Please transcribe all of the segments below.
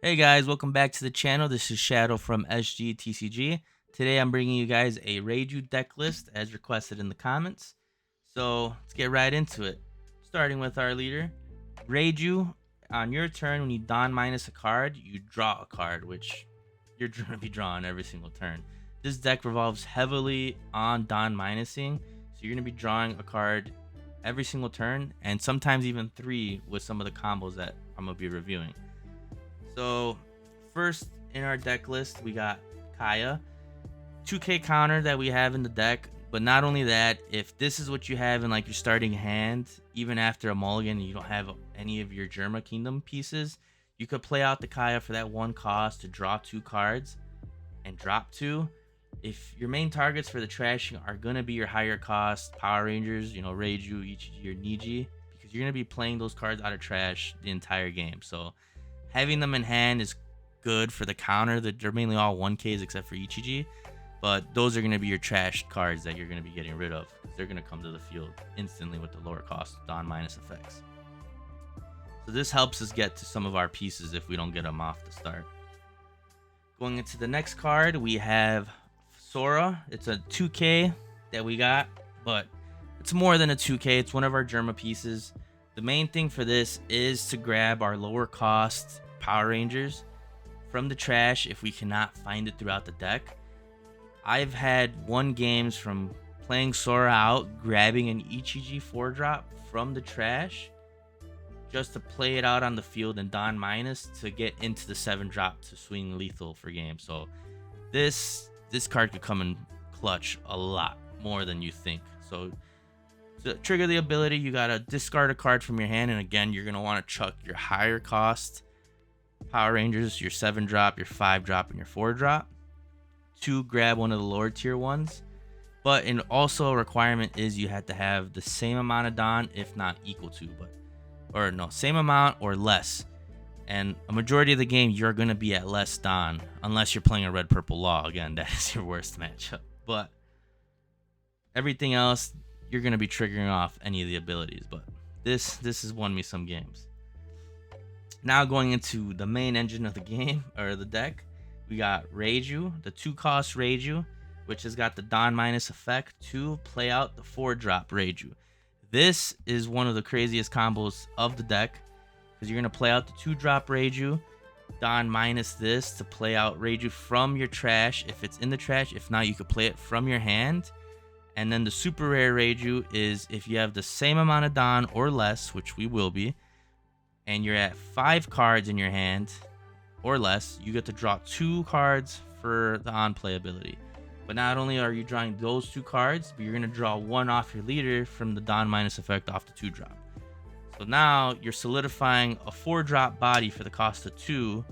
Hey guys, welcome back to the channel. This is Shadow from SG TCG. Today I'm bringing you guys a Reiju deck list as requested in the comments. So let's get right into it. Starting with our leader, Reiju. On your turn, when you Don minus a card, you draw a card, which you're going to be drawing every single turn. This deck revolves heavily on Don minusing, so you're going to be drawing a card every single turn, and sometimes even three with some of the combos that I'm going to be reviewing. So first in our deck list, we got Kaya, 2K counter that we have in the deck. But not only that, if this is what you have in like your starting hand, even after a mulligan and you don't have any of your Germa Kingdom pieces, you could play out the Kaya for that one cost to draw 2 cards and drop 2. If your main targets for the trashing are going to be your higher cost Power Rangers, Reiju, Ichiji, or Niji, because you're going to be playing those cards out of trash the entire game. So having them in hand is good for the counter. They're mainly all 1Ks except for Ichiji, but those are going to be your trash cards that you're going to be getting rid of. They're going to come to the field instantly with the lower cost Don minus effects. So this helps us get to some of our pieces if we don't get them off the start. Going into the next card, we have Sora. It's a 2K that we got, but it's more than a 2K. It's one of our Germa pieces. The main thing for this is to grab our lower cost Power Rangers from the trash if we cannot find it throughout the deck. I've had won games from playing Sora out, grabbing an Ichiji 4-drop from the trash just to play it out on the field and Don minus to get into the 7-drop to swing lethal for game. So this card could come in clutch a lot more than you think. So to trigger the ability, you gotta discard a card from your hand, and again, you're gonna want to chuck your higher cost Power Rangers, your 7-drop, your 5-drop, and your 4-drop to grab one of the lower tier ones. But also a requirement is you have to have the same amount of Don, if not equal to, same amount or less. And a majority of the game, you're gonna be at less Don, unless you're playing a red-purple law. Again, that is your worst matchup. But everything else, you're going to be triggering off any of the abilities, but this has won me some games. Now going into the main engine of the game, or the deck, we got Reiju, the 2-cost Reiju, which has got the Don minus effect to play out the 4-drop Reiju. This is one of the craziest combos of the deck, because you're going to play out the 2-drop Reiju, Don minus this to play out Reiju from your trash if it's in the trash. If not, you could play it from your hand. And then the super rare Reiju is if you have the same amount of Don or less, which we will be, and you're at 5 cards in your hand or less, you get to draw 2 cards for the on play ability. But not only are you drawing those 2 cards, but you're going to draw 1 off your leader from the Don minus effect off the 2-drop. So now you're solidifying a 4-drop body for the cost of 2,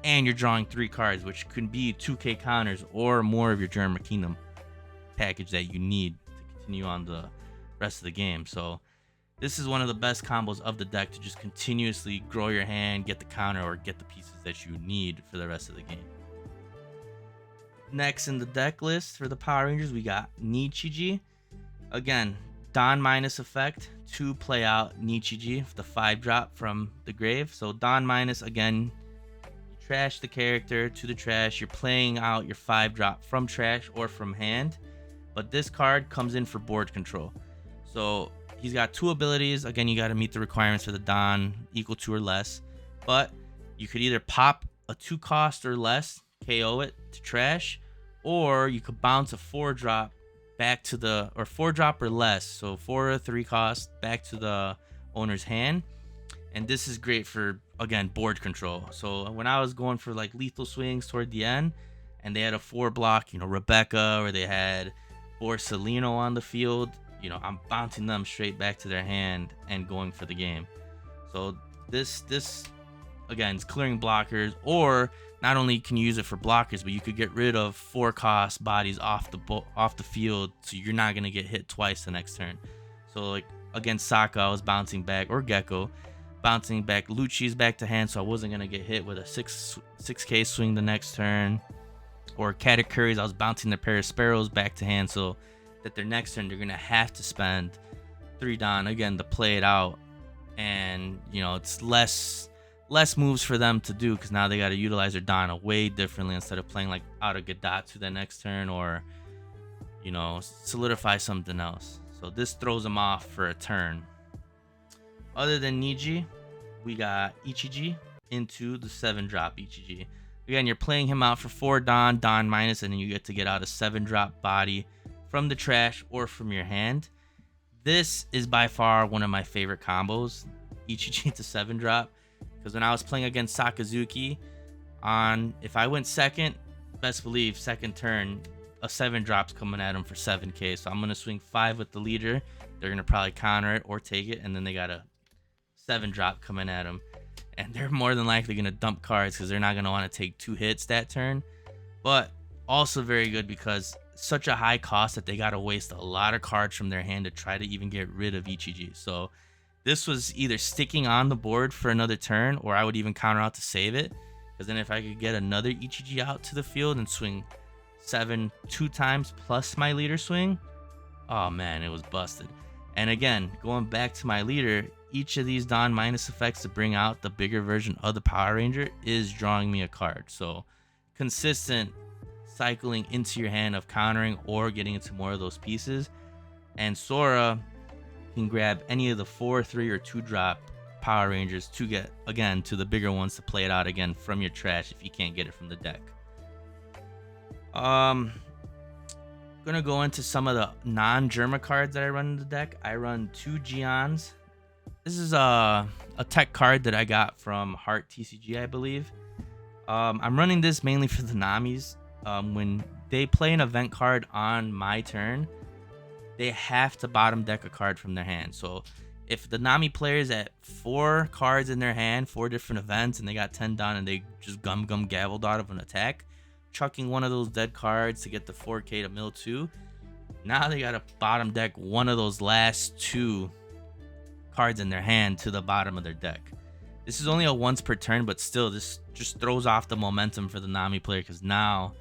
and you're drawing 3 cards, which could be 2K counters or more of your Germa Kingdom package that you need to continue on the rest of the game. So this is one of the best combos of the deck to just continuously grow your hand, get the counter, or get the pieces that you need for the rest of the game. Next in the deck list for the Power Rangers, we got Nichiji. Again, Don minus effect to play out Nichiji, the 5-drop from the grave. So Don minus, again, you trash the character to the trash. You're playing out your 5-drop from trash or from hand. But this card comes in for board control. So he's got 2 abilities. Again, you got to meet the requirements for the Don equal to or less. But you could either pop a 2-cost or less, KO it to trash, or you could bounce a 4-drop back to the, or 4-drop or less. So 4 or 3-cost back to the owner's hand. And this is great for, again, board control. So when I was going for like lethal swings toward the end, and they had a 4-block, Rebecca, or they had Borsalino on the field, I'm bouncing them straight back to their hand and going for the game. So this again is clearing blockers, or not only can you use it for blockers, but you could get rid of 4-cost bodies off the field, so you're not gonna get hit twice the next turn. So like against Sokka, I was bouncing back, or Gecko, bouncing back Lucci's back to hand, so I wasn't gonna get hit with a 6K swing the next turn. Or Katakuri's, I was bouncing the pair of Sparrows back to hand, so that their next turn they're gonna have to spend 3 Don again to play it out, and it's less less moves for them to do because now they got to utilize their Donna way differently instead of playing like out of Gadatsu the next turn, or you know, solidify something else. So this throws them off for a turn. Other than Niji, we got Ichiji into the 7-drop Ichiji. Again, you're playing him out for 4 Don minus, and then you get to get out a 7-drop body from the trash or from your hand. This is by far one of my favorite combos, Ichiji to 7-drop, because when I was playing against Sakazuki, if I went second, best believe second turn, a 7-drop's coming at him for 7k. So I'm gonna swing 5 with the leader. They're gonna probably counter it or take it, and then they got a 7-drop coming at him, and they're more than likely gonna dump cards because they're not gonna want to take 2 hits that turn. But also very good because such a high cost that they gotta waste a lot of cards from their hand to try to even get rid of Ichiji. So this was either sticking on the board for another turn, or I would even counter out to save it, because then if I could get another Ichiji out to the field and swing 7 2 times plus my leader swing, oh man, it was busted. And again, going back to my leader, each of these Don minus effects to bring out the bigger version of the Power Ranger is drawing me a card. So consistent cycling into your hand of countering or getting into more of those pieces. And Sora can grab any of the 4, 3, or 2-drop Power Rangers to get, again, to the bigger ones to play it out again from your trash if you can't get it from the deck. Gonna go into some of the non-Germa cards that I run in the deck. I run 2 Gions. This is a tech card that I got from Heart TCG, I believe. I'm running this mainly for the Namis. When they play an event card on my turn, they have to bottom deck a card from their hand. So if the Nami player's at 4 cards in their hand, 4 different events, and they got 10 down, and they just gabbled out of an attack, chucking one of those dead cards to get the 4k to mill 2, now they gotta bottom deck one of those last 2 cards in their hand to the bottom of their deck. This is only a once per turn, but still, this just throws off the momentum for the Nami player, because now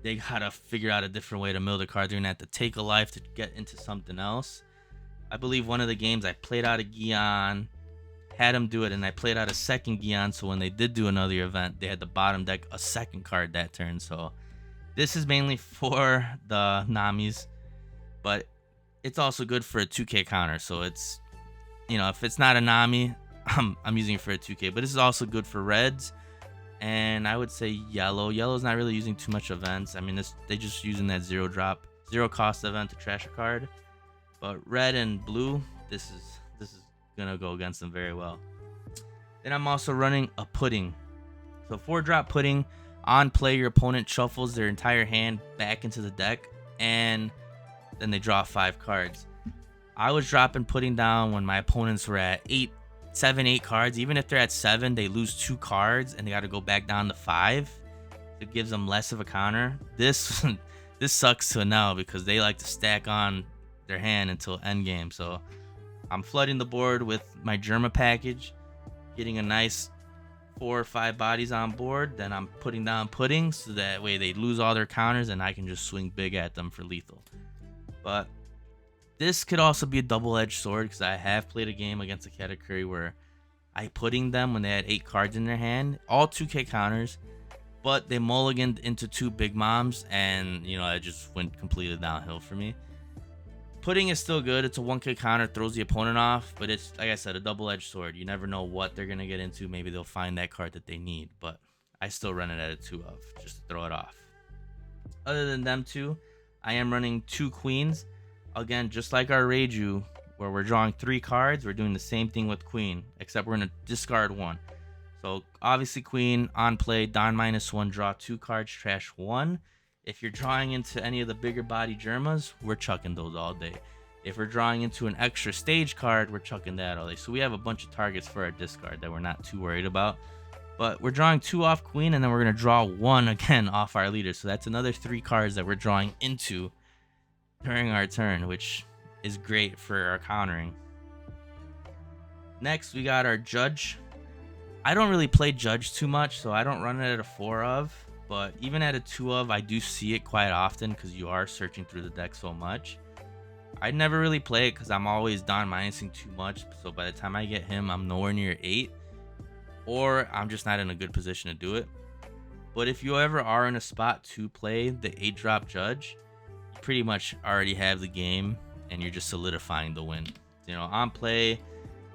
they gotta figure out a different way to mill the card. They're gonna have to take a life to get into something else. I believe one of the games I played out a Gion, had them do it, and I played out a second Gion, so when they did do another event, they had to bottom deck a second card that turn. So this is mainly for the Namis, but it's also good for a 2k counter. So it's, you know, if it's not a Nami, I'm using it for a 2k, but this is also good for reds, and I would say yellow. Yellow's not really using too much events. I mean, they just using that 0-drop, 0 cost event to trash a card. But red and blue, this is gonna go against them very well. Then I'm also running a pudding. So 4-drop pudding. On play, your opponent shuffles their entire hand back into the deck, and then they draw 5 cards. I was dropping pudding down when my opponents were at 7, 8 cards. Even if they're at 7, they lose 2 cards and they got to go back down to 5. It gives them less of a counter. This sucks to know because they like to stack on their hand until endgame. So I'm flooding the board with my Germa package, getting a nice 4 or 5 bodies on board. Then I'm putting down pudding so that way they lose all their counters and I can just swing big at them for lethal. But this could also be a double-edged sword because I have played a game against a Katakuri where I pudding them when they had 8 cards in their hand, all 2k counters, but they mulliganed into 2 big moms, and you know, it just went completely downhill for me. Pudding is still good. It's a 1k counter, throws the opponent off, but it's, like I said, a double-edged sword. You never know what they're gonna get into. Maybe they'll find that card that they need, but I still run it at a 2 of just to throw it off. Other than them two, I am running 2 queens. Again, just like our Reiju, where we're drawing 3 cards, we're doing the same thing with queen, except we're going to discard 1. So obviously queen, on play, Don -1, draw 2 cards, trash 1. If you're drawing into any of the bigger body Germas, we're chucking those all day. If we're drawing into an extra stage card, we're chucking that all day. So we have a bunch of targets for our discard that we're not too worried about. But we're drawing 2 off queen, and then we're going to draw 1 again off our leader. So that's another 3 cards that we're drawing into during our turn, which is great for our countering. Next, we got our Judge. I don't really play Judge too much, so I don't run it at a 4 of, but even at a 2 of, I do see it quite often because you are searching through the deck so much. I never really play it because I'm always Don minusing too much, so by the time I get him, I'm nowhere near 8. or I'm just not in a good position to do it. But if you ever are in a spot to play the 8-drop Judge, you pretty much already have the game and you're just solidifying the win. You know, on play,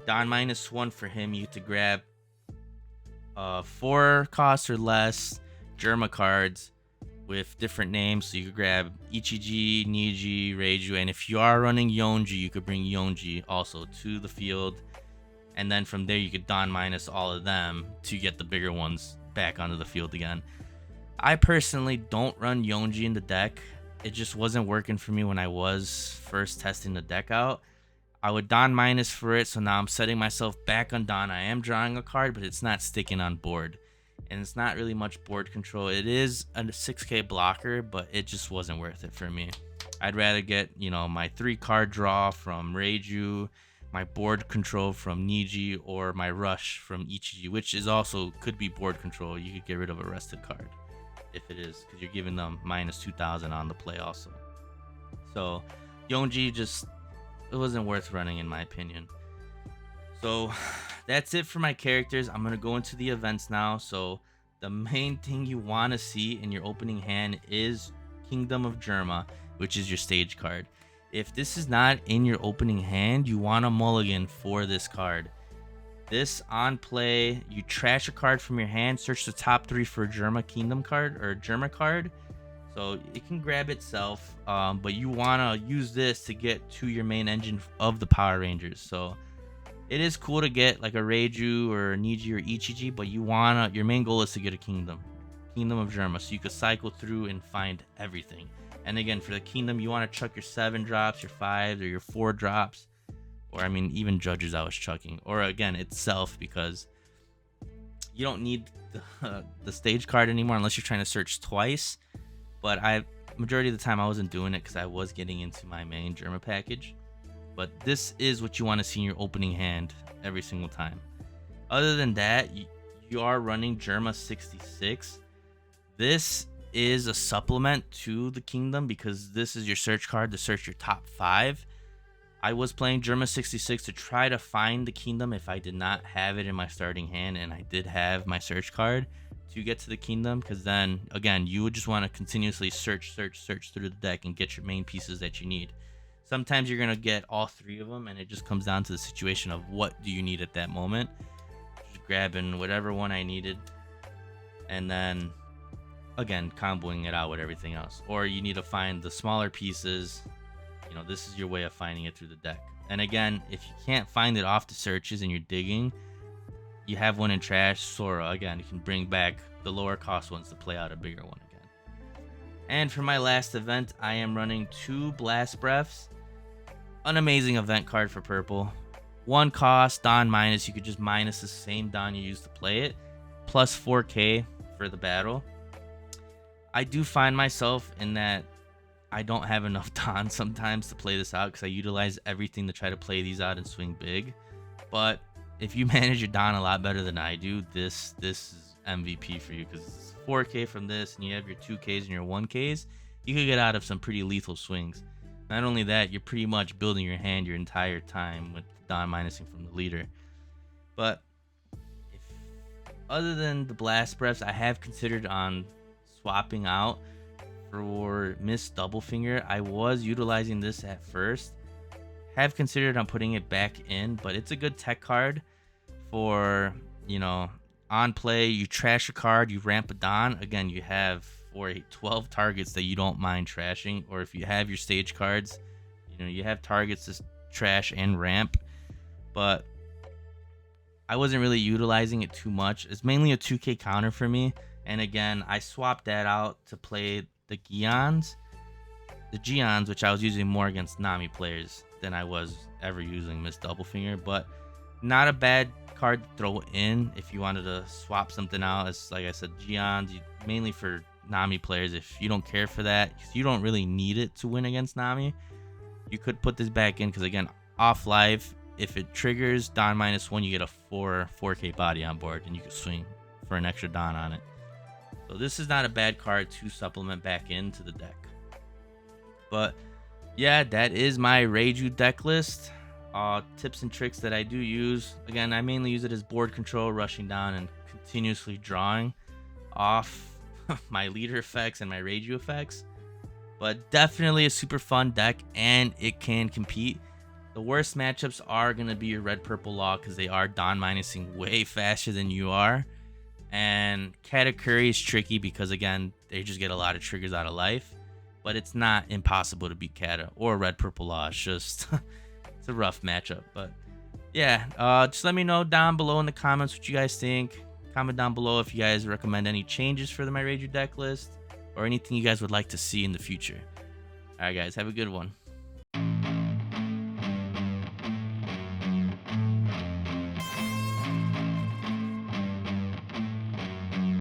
Don -1 for him, you get to grab 4 costs or less Germa cards with different names. So you could grab Ichiji, Niji, Reiju, and if you are running Yonji, you could bring Yonji also to the field. And then from there, you could Don minus all of them to get the bigger ones back onto the field again. I personally don't run Yonji in the deck. It just wasn't working for me when I was first testing the deck out. I would Don minus for it, so now I'm setting myself back on Don. I am drawing a card, but it's not sticking on board. And it's not really much board control. It is a 6k blocker, but it just wasn't worth it for me. I'd rather get, you know, my 3-card draw from Reiju, my board control from Niji, or my rush from Ichiji, which is also could be board control. You could get rid of a rested card if it is, because you're giving them -2000 on the play also. So Yonji just, it wasn't worth running in my opinion. So that's it for my characters. I'm going to go into the events now. So the main thing you want to see in your opening hand is Kingdom of Germa, which is your stage card. If this is not in your opening hand, you want a mulligan for this card. This on play, you trash a card from your hand, search the top 3 for a Germa Kingdom card or a Germa card. So it can grab itself, but you want to use this to get to your main engine of the Power Rangers. So it is cool to get like a Reiju or a Niji or Ichiji, but your main goal is to get a Kingdom of Germa, so you could cycle through and find everything. And again, for the Kingdom, you want to chuck your 7 drops, your 5s, or your 4 drops, or I mean even Judges I was chucking, or again itself, because you don't need the stage card anymore unless you're trying to search twice. But majority of the time I wasn't doing it because I was getting into my main Germa package. But this is what you want to see in your opening hand every single time. Other than that, you are running Germa 66. This is a supplement to the Kingdom because this is your search card to search your top 5. I was playing Germa 66 to try to find the Kingdom if I did not have it in my starting hand, and I did have my search card to get to the Kingdom, because then again you would just want to continuously search through the deck and get your main pieces that you need. Sometimes you're going to get all 3 of them, and it just comes down to the situation of what do you need at that moment. Just grabbing whatever one I needed, and then, again, comboing it out with everything else. Or you need to find the smaller pieces. You know, this is your way of finding it through the deck. And again, if you can't find it off the searches and you're digging, you have one in trash, Sora. Again, you can bring back the lower cost ones to play out a bigger one again. And for my last event, I am running 2 Blast Breaths. An amazing event card for purple. 1 cost, Don minus. You could just minus the same Don you used to play it. Plus 4k for the battle. I do find myself in that I don't have enough Don sometimes to play this out because I utilize everything to try to play these out and swing big. But if you manage your Don a lot better than I do, this is MVP for you, because it's 4k from this and you have your 2ks and your 1ks. You could get out of some pretty lethal swings. Not only that, you're pretty much building your hand your entire time with Don minusing from the leader. But other than the Blast Breaths, I have considered on swapping out for Miss Double Finger. I was utilizing this at first. Have considered on putting it back in, but it's a good tech card for, you know, on play. You trash a card, you ramp a Don. Again, you have 12 targets that you don't mind trashing, or if you have your stage cards, you know, you have targets to trash and ramp. But I wasn't really utilizing it too much. It's mainly a 2k counter for me, and again, I swapped that out to play the Geons, which I was using more against Nami players than I was ever using Miss Doublefinger. But not a bad card to throw in if you wanted to swap something out. It's like I said, Geons, mainly for Nami players. If you don't care for that, you don't really need it to win against Nami, you could put this back in, because again, off live, if it triggers Don -1, you get a 4k body on board, and you can swing for an extra Don on it. So this is not a bad card to supplement back into the deck. But yeah, that is my Reiju deck list. Tips and tricks that I do use. Again, I mainly use it as board control, rushing down and continuously drawing off my leader effects and my Reiju effects. But definitely a super fun deck, and it can compete. The worst matchups are going to be your red purple law, because they are Don minusing way faster than you are. And Katakuri is tricky because, again, they just get a lot of triggers out of life. But it's not impossible to beat Kata or red purple law. It's just it's a rough matchup. But yeah, just let me know down below in the comments what you guys think. Comment down below if you guys recommend any changes for my Reiju deck list or anything you guys would like to see in the future. Alright guys, have a good one.